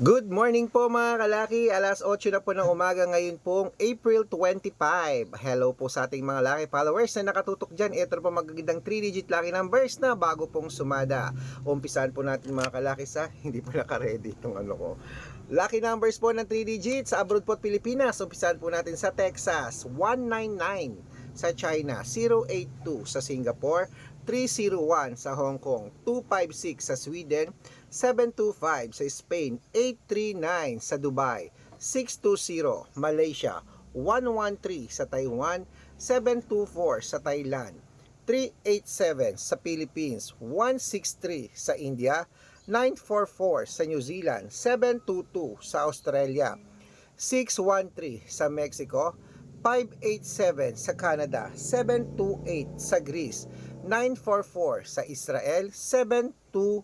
Good morning po mga kalaki, alas 8 na po ng umaga ngayon pong April 25. Hello po sa ating mga laki followers na nakatutok dyan. Ito po magagandang 3-digit lucky numbers na bago pong sumada. Umpisahan po natin mga kalaki sa hindi pa naka-ready itong ano ko. Lucky numbers po ng 3 digits sa abroad po at Pilipinas. Umpisahan po natin sa Texas, 199, sa China, 082, sa Singapore, 301, sa Hong Kong, 256, sa Sweden, 725 sa Spain, 839 sa Dubai, 620 Malaysia, 113 sa Taiwan, 724 sa Thailand, 387 sa Philippines, 163 sa India, 944 sa New Zealand, 722 sa Australia, 613 sa Mexico, 587 sa Canada, 728 sa Greece, 944 sa Israel, 727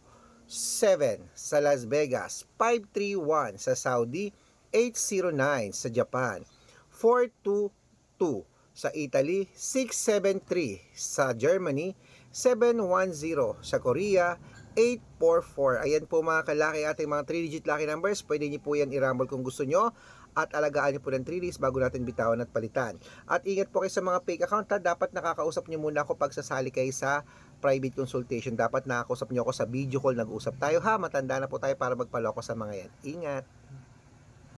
sa Las Vegas, 531 sa Saudi, 809 sa Japan, 422 sa Italy, 673 sa Germany, 710 sa Korea, 844. Ayan po mga kalaki ating mga 3-digit lucky numbers. Pwede niyo po yan i-rumble kung gusto nyo at alagaan niyo po ng 3 days bago natin bitawan at palitan. At ingat po kayo sa mga fake account ha. Dapat nakakausap niyo muna ako pag sasali kayo sa private consultation. Dapat nakakausap niyo ako sa video call, nag-usap tayo ha. Matanda na po tayo para magpaloko sa mga yan. Ingat!